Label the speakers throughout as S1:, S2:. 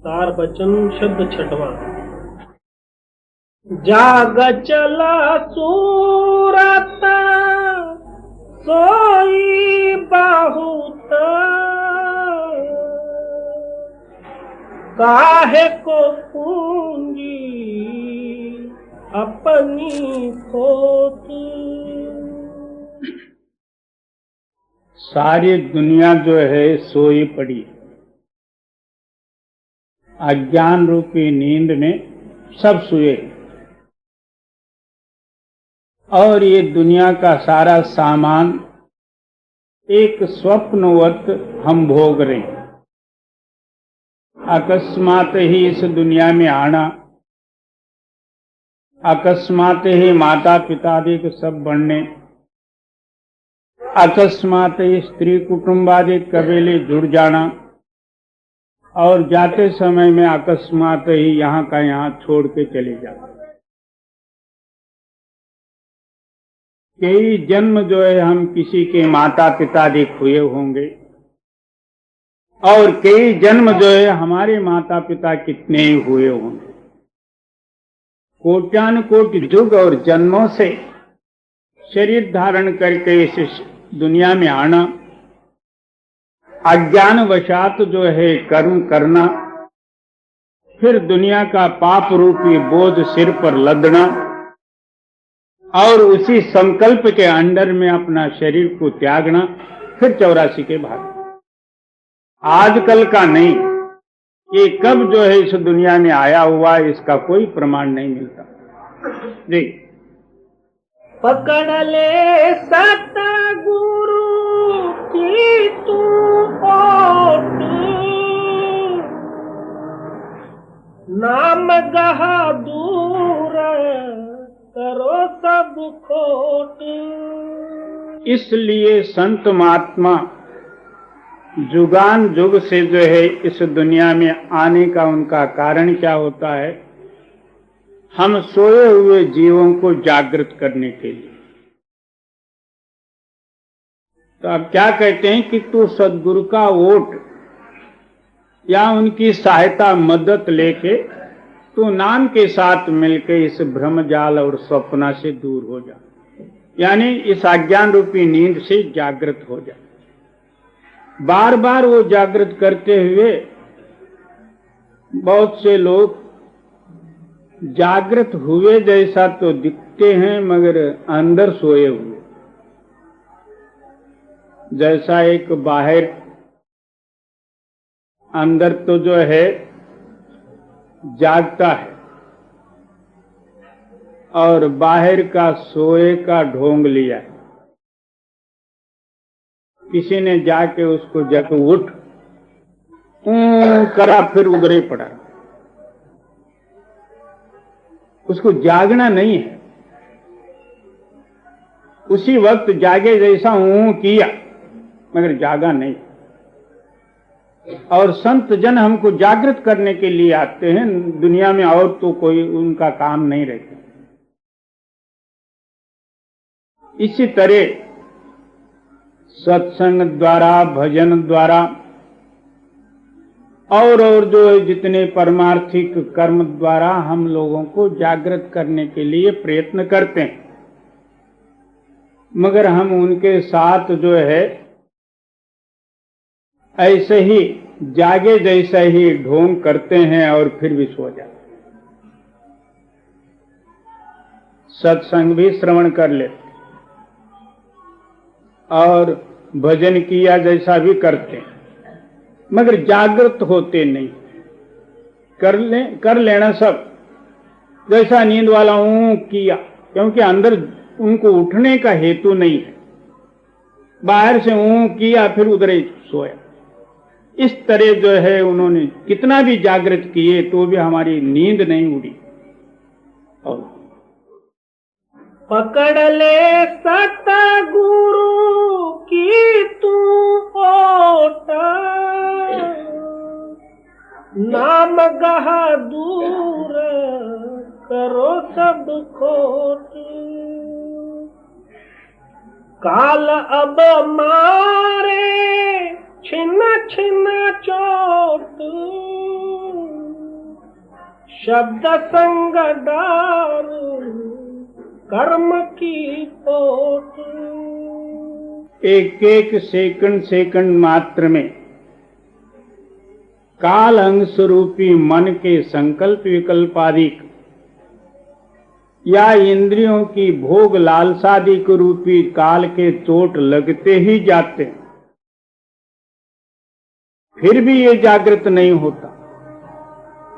S1: तार बचन शब्द छठवां। जाग चला सूरत सोई बहुत, काहे को पूंजी अपनी खोत।
S2: सारी दुनिया जो है सोई पड़ी, अज्ञान रूपी नींद में सब सोए, और ये दुनिया का सारा सामान एक स्वप्नवत हम भोग रहे हैं। अकस्मात ही इस दुनिया में आना, अकस्मात ही माता पिता आदि के सब बढ़ने, अकस्मात ही स्त्री कुटुंबादि कबीले जुड़ जाना, और जाते समय में अकस्मात ही यहाँ का यहाँ छोड़ के चले जाना। कई जन्म जो है हम किसी के माता पिता आदि हुए होंगे, और कई जन्म जो है हमारे माता पिता कितने ही हुए होंगे। कोट्यानुकोटि युग और जन्मों से शरीर धारण करके इस दुनिया में आना, अज्ञान वशात जो है कर्म करना, फिर दुनिया का पाप रूपी बोझ सिर पर लदना, और उसी संकल्प के अंडर में अपना शरीर को त्यागना, फिर 84 के भाग। आजकल का नहीं, ये कब जो है इस दुनिया में आया हुआ इसका कोई प्रमाण नहीं मिलता जी।
S1: पकड़ ले सतगुरु की तू ओट, नाम बहादुर करो सब खोट।
S2: इसलिए संत महात्मा जुगान जुग से जो है इस दुनिया में आने का उनका कारण क्या होता है? हम सोए हुए जीवों को जागृत करने के लिए। तो अब क्या कहते हैं कि तू सद्गुरु का ओट या उनकी सहायता मदद लेके तू नाम के साथ मिलके इस भ्रमजाल और स्वप्न से दूर हो जा, यानी इस अज्ञान रूपी नींद से जागृत हो जा। बार बार वो जागृत करते हुए बहुत से लोग जागृत हुए जैसा तो दिखते हैं मगर अंदर सोए हुए, जैसा एक बाहर, अंदर तो जो है जागता है और बाहर का सोए का ढोंग लिया है। किसी ने जाके उसको जग उठ करा, फिर उधरे पड़ा। उसको जागना नहीं है, उसी वक्त जागे जैसा किया मगर जागा नहीं। और संत जन हमको जागृत करने के लिए आते हैं दुनिया में, और तो कोई उनका काम नहीं रहता। इसी तरह सत्संग द्वारा, भजन द्वारा और जो जितने परमार्थिक कर्म द्वारा हम लोगों को जागृत करने के लिए प्रयत्न करते हैं, मगर हम उनके साथ जो है ऐसे ही जागे जैसा ही ढोंग करते हैं और फिर भी सो जाते। सत्संग भी श्रवण कर ले और भजन किया जैसा भी करते हैं, मगर जागृत होते नहीं। कर लेना सब, जैसा नींद वाला किया, क्योंकि अंदर उनको उठने का हेतु नहीं है। बाहर से किया फिर उधर ही सोया। इस तरह जो है उन्होंने कितना भी जागृत किए तो भी हमारी नींद नहीं उड़ी। और
S1: पकड़ ले सतगुरु की तू ओट, नाम बहादुर करो सब खोट। काल अब मारे छिन छिन चोट, शब्द संग डारू कर्म की पोट।
S2: एक एक सेकंड सेकंड मात्र में काल अंश रूपी मन के संकल्प विकल्पादिक या इंद्रियों की भोग लालसादिक रूपी काल के चोट लगते ही जाते हैं, फिर भी ये जागृत नहीं होता,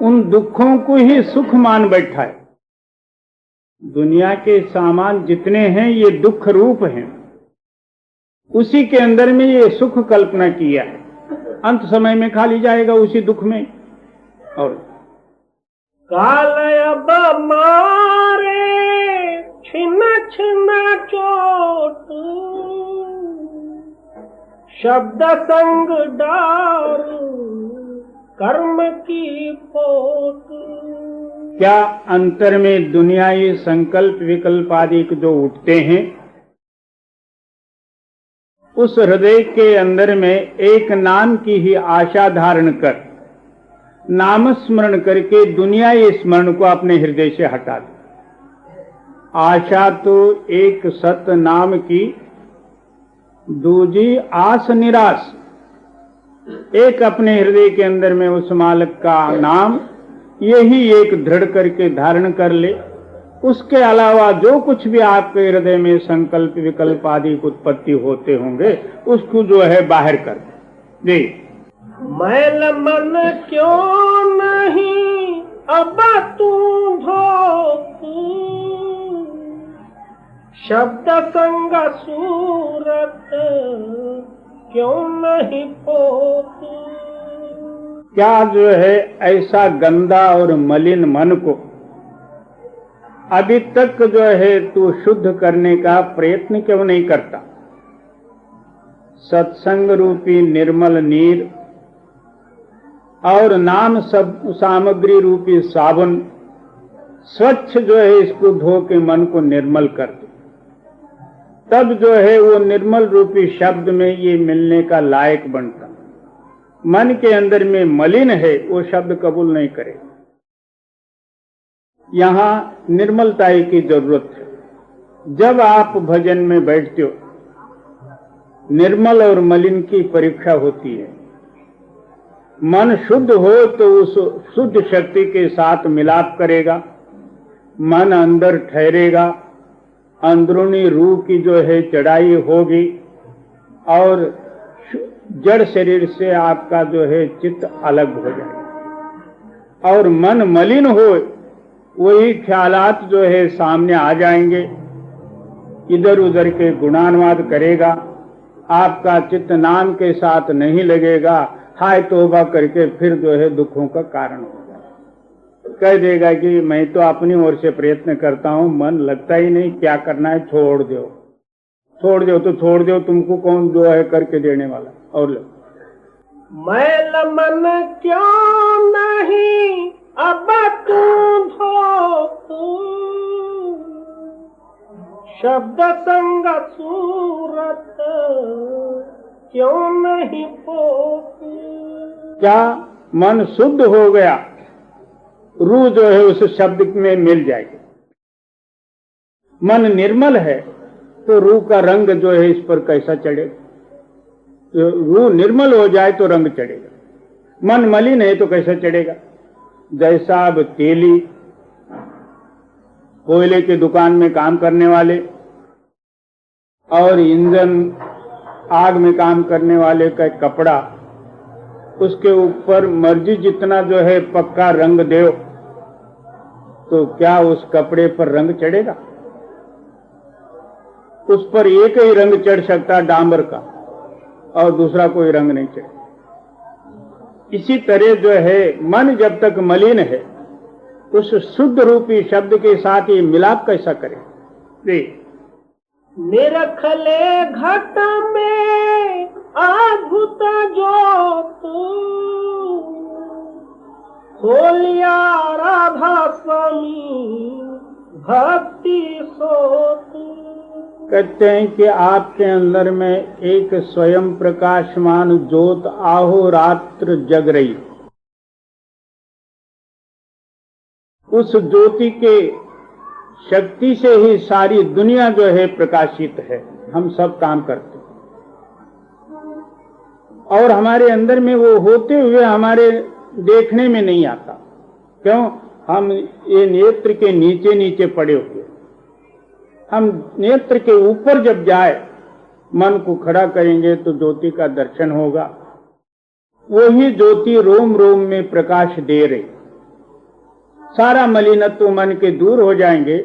S2: उन दुखों को ही सुख मान बैठा है। दुनिया के सामान जितने हैं ये दुख रूप हैं, उसी के अंदर में ये सुख कल्पना किया है, अंत समय में खा ली जाएगा उसी दुख में। और
S1: काल अब मारे छिन छिन चोट, शब्द संग डारू कर्म की पोट।
S2: क्या अंतर में दुनियाई संकल्प विकल्प आदि जो उठते हैं, उस हृदय के अंदर में एक नाम की ही आशा धारण कर नाम स्मरण करके दुनियाई स्मरण को अपने हृदय से हटा दे। आशा तो एक सत नाम की, दूजी आस निराश। एक अपने हृदय के अंदर में उस मालिक का नाम यही एक दृढ़ करके धारण कर ले। उसके अलावा जो कुछ भी आपके हृदय में संकल्प विकल्प आदि उत्पत्ति होते होंगे उसको जो है बाहर कर दे।
S1: मैल मन क्यों नहीं अब तू धोतू, शब्द संग सूरत क्यों नहीं पोतू।
S2: क्या जो है ऐसा गंदा और मलिन मन को अभी तक जो है तू शुद्ध करने का प्रयत्न क्यों नहीं करता? सत्संग रूपी निर्मल नीर और नाम सब सामग्री रूपी साबुन स्वच्छ जो है इसको धो के मन को निर्मल कर दे, तब जो है वो निर्मल रूपी शब्द में ये मिलने का लायक बनता। मन के अंदर में मलिन है वो शब्द कबूल नहीं करे। यहां निर्मलता की जरूरत है। जब आप भजन में बैठते हो, निर्मल और मलिन की परीक्षा होती है। मन शुद्ध हो तो उस शुद्ध शक्ति के साथ मिलाप करेगा, मन अंदर ठहरेगा, अंदरूनी रूह की जो है चढ़ाई होगी और जड़ शरीर से आपका जो है चित्त अलग हो जाएगा। और मन मलिन हो वही ख्यालात जो है सामने आ जाएंगे, इधर उधर के गुणानुवाद करेगा, आपका चित्त नाम के साथ नहीं लगेगा, हाय तौबा करके फिर जो है दुखों का कारण होगा। कह देगा कि मैं तो अपनी ओर से प्रयत्न करता हूं, मन लगता ही नहीं, क्या करना है छोड़ दो। छोड़ दो तो छोड़ दो, तुमको कौन जो है करके देने वाला। और लो
S1: मैल मन क्यों नहीं अब तू धोतू, शब्द संग सूरत क्यों नहीं पोतू।
S2: क्या मन शुद्ध हो गया, रूह जो है उस शब्द में मिल जाएगी। मन निर्मल है तो रूह का रंग जो है इस पर कैसा चढ़ेगा? रूह निर्मल हो जाए तो रंग चढ़ेगा, मन मलिन है तो कैसा चढ़ेगा? जैसा अब तेली, कोयले की दुकान में काम करने वाले और इंजन आग में काम करने वाले का कपड़ा, उसके ऊपर मर्जी जितना जो है पक्का रंग दो तो क्या उस कपड़े पर रंग चढ़ेगा? उस पर एक ही रंग चढ़ सकता डांबर का और दूसरा कोई रंग नहीं चढ़े। इसी तरह जो है मन जब तक मलिन है उस शुद्ध रूपी शब्द के साथ ये मिलाप कैसा करे?
S1: निरखले घट में अद्भुत ज्योत, खोलिया राधा स्वामी भक्ति सोत।
S2: कहते हैं कि आपके अंदर में एक स्वयं प्रकाशमान ज्योत आहोरात्र जग रही। उस ज्योति के शक्ति से ही सारी दुनिया जो है प्रकाशित है। हम सब काम करते हैं और हमारे अंदर में वो होते हुए हमारे देखने में नहीं आता। क्यों? हम ये नेत्र के नीचे नीचे पड़े हुए। हम नेत्र के ऊपर जब जाए, मन को खड़ा करेंगे तो ज्योति का दर्शन होगा। वही ज्योति रोम रोम में प्रकाश दे रही। सारा मलिनत्व मन के दूर हो जाएंगे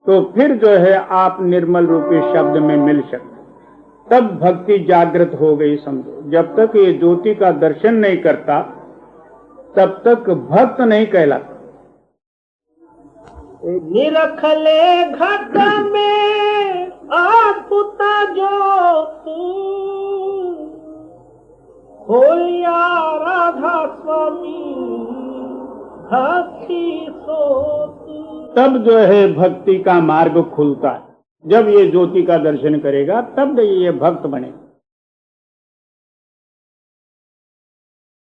S2: तो फिर जो है आप निर्मल रूपी शब्द में मिल सकते। तब भक्ति जागृत हो गई समझो। जब तक ये ज्योति का दर्शन नहीं करता तब तक भक्त नहीं कहलाता।
S1: निरखले घट में अद्भुत ज्योति होलिया राधा स्वामी भक्ति सोती।
S2: तब जो है भक्ति का मार्ग खुलता है। जब ये ज्योति का दर्शन करेगा तब ये भक्त बने।